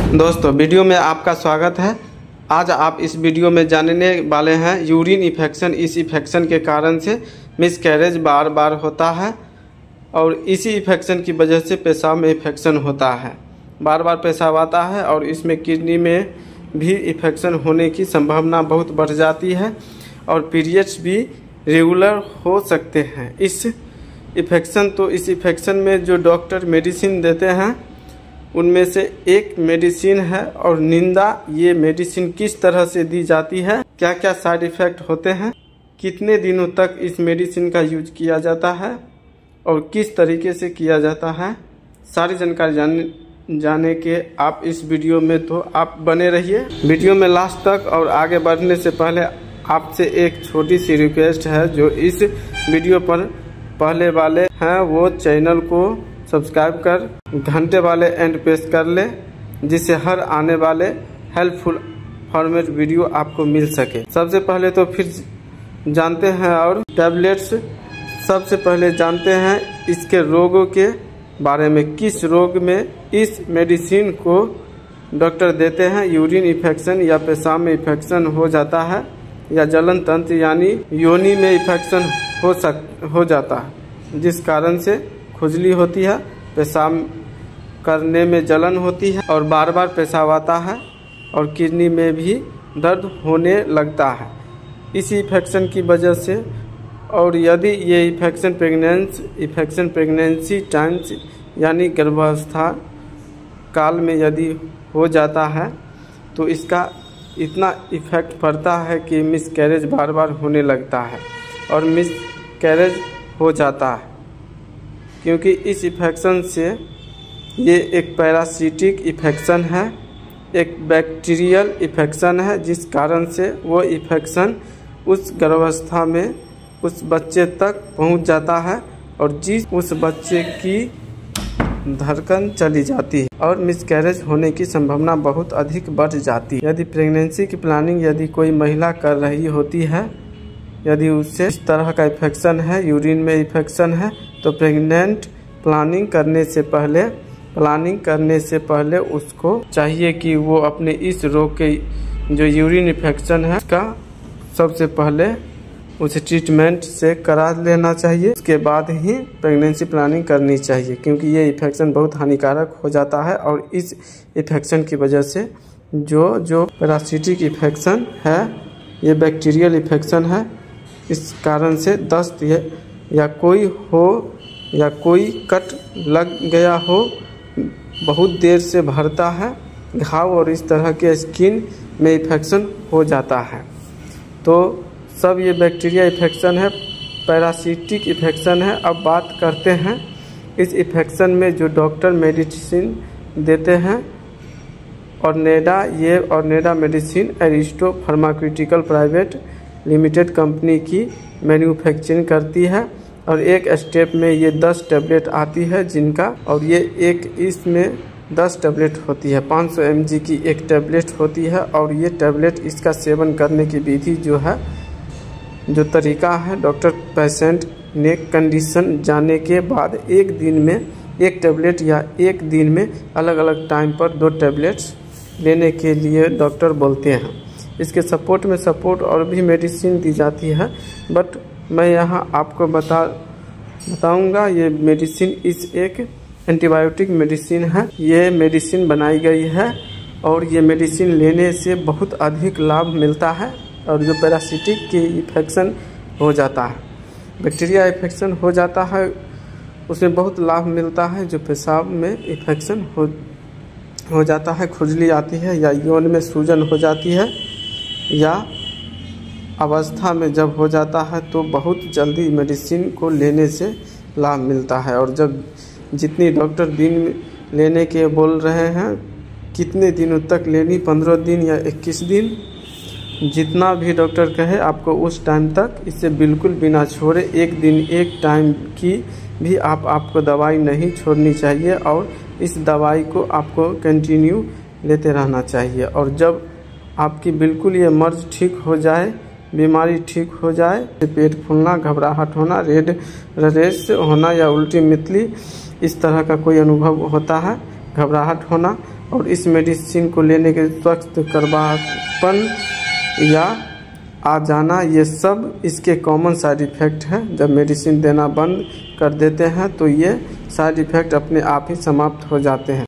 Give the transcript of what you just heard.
दोस्तों वीडियो में आपका स्वागत है। आज आप इस वीडियो में जानने वाले हैं यूरिन इन्फेक्शन। इस इन्फेक्शन के कारण से मिसकैरेज बार बार होता है और इसी इन्फेक्शन की वजह से पेशाब में इन्फेक्शन होता है। बार बार पेशाब आता है और इसमें किडनी में भी इन्फेक्शन होने की संभावना बहुत बढ़ जाती है और पीरियड्स भी रेगुलर हो सकते हैं। इस इन्फेक्शन में जो डॉक्टर मेडिसिन देते हैं उनमें से एक मेडिसिन है और निंदा। ये मेडिसिन किस तरह से दी जाती है, क्या क्या साइड इफ़ेक्ट होते हैं, कितने दिनों तक इस मेडिसिन का यूज किया जाता है और किस तरीके से किया जाता है, सारी जानकारी जाने के आप इस वीडियो में तो आप बने रहिए वीडियो में लास्ट तक। और आगे बढ़ने से पहले आपसे एक छोटी सी रिक्वेस्ट है, जो इस वीडियो पर पहले वाले हैं वो चैनल को सब्सक्राइब कर घंटे वाले एंड प्रेस कर ले, जिससे हर आने वाले हेल्पफुल फॉर्मेट वीडियो आपको मिल सके। सबसे पहले तो फिर जानते हैं और टैबलेट्स सबसे पहले जानते हैं इसके रोगों के बारे में। किस रोग में इस मेडिसिन को डॉक्टर देते हैं। यूरिन इन्फेक्शन या पेशाब में इन्फेक्शन हो जाता है या जलन तंत्र यानी योनि में इन्फेक्शन हो जाता है, जिस कारण से खुजली होती है, पेशाब करने में जलन होती है और बार बार पेशाब आता है और किडनी में भी दर्द होने लगता है इसी इन्फेक्शन की वजह से। और यदि ये इन्फेक्शन प्रेगनेंसी टाइम्स यानी गर्भावस्था काल में यदि हो जाता है तो इसका इतना इफ़ेक्ट पड़ता है कि मिसकैरेज बार बार होने लगता है और मिसकैरेज हो जाता है, क्योंकि इस इन्फेक्शन से ये एक पैरासिटिक इन्फेक्शन है, एक बैक्टीरियल इन्फेक्शन है, जिस कारण से वो इन्फेक्शन उस गर्भावस्था में उस बच्चे तक पहुंच जाता है और उस बच्चे की धड़कन चली जाती है और मिसकैरेज होने की संभावना बहुत अधिक बढ़ जाती है। यदि प्रेगनेंसी की प्लानिंग यदि कोई महिला कर रही होती है, यदि उससे इस तरह का इन्फेक्शन है, यूरिन में इन्फेक्शन है, तो प्रेग्नेंट प्लानिंग करने से पहले उसको चाहिए कि वो अपने इस रोग के जो यूरिन इन्फेक्शन है उसका सबसे पहले उसे ट्रीटमेंट से करा लेना चाहिए। उसके बाद ही प्रेगनेंसी प्लानिंग करनी चाहिए, क्योंकि ये इन्फेक्शन बहुत हानिकारक हो जाता है और इस इन्फेक्शन की वजह से जो पैरासिटिक इन्फेक्शन है, ये बैक्टीरियल इन्फेक्शन है, इस कारण से दस्त या कोई कट लग गया हो, बहुत देर से भरता है घाव और इस तरह के स्किन में इन्फेक्शन हो जाता है। तो सब ये बैक्टीरिया इन्फेक्शन है, पैरासिटिक इन्फेक्शन है। अब बात करते हैं इस इन्फेक्शन में जो डॉक्टर मेडिसिन देते हैं। Orneda medicine Aristo pharmaceutical private limited company की मैन्युफैक्चरिंग करती है और एक स्टेप में ये 10 टैबलेट आती है जिनका, और ये इसमें 10 टैबलेट होती है। 500 mg की एक टैबलेट होती है और ये टैबलेट इसका सेवन करने की विधि जो तरीका है, डॉक्टर पेशेंट ने कंडीशन जानने के बाद एक दिन में एक टैबलेट या एक दिन में अलग अलग टाइम पर 2 टैबलेट्स लेने के लिए डॉक्टर बोलते हैं। इसके सपोर्ट और भी मेडिसिन दी जाती है, बट मैं यहाँ आपको बताऊंगा ये मेडिसिन एक एंटीबायोटिक मेडिसिन है। ये मेडिसिन बनाई गई है और ये मेडिसिन लेने से बहुत अधिक लाभ मिलता है। और जो पैरासिटिक की इन्फेक्शन हो जाता है, बैक्टीरिया इन्फेक्शन हो जाता है, उसमें बहुत लाभ मिलता है। जो पेशाब में इन्फेक्शन हो जाता है, खुजली आती है या यौन में सूजन हो जाती है या अवस्था में जब हो जाता है, तो बहुत जल्दी मेडिसिन को लेने से लाभ मिलता है। और जब जितनी डॉक्टर दिन लेने के बोल रहे हैं, कितने दिनों तक लेनी, 15 दिन या 21 दिन, जितना भी डॉक्टर कहे आपको उस टाइम तक इसे बिल्कुल बिना छोड़े एक दिन एक टाइम की भी आपको दवाई नहीं छोड़नी चाहिए और इस दवाई को आपको कंटिन्यू लेते रहना चाहिए। और जब आपकी बिल्कुल ये मर्ज ठीक हो जाए, बीमारी ठीक हो जाए, पेट फूलना, घबराहट होना, रेड होना या उल्टी मितली इस तरह का कोई अनुभव होता है, घबराहट होना, और इस मेडिसिन को लेने के स्वस्थ करवापन या आ जाना, ये सब इसके कॉमन साइड इफ़ेक्ट हैं। जब मेडिसिन देना बंद कर देते हैं तो ये साइड इफ़ेक्ट अपने आप ही समाप्त हो जाते हैं।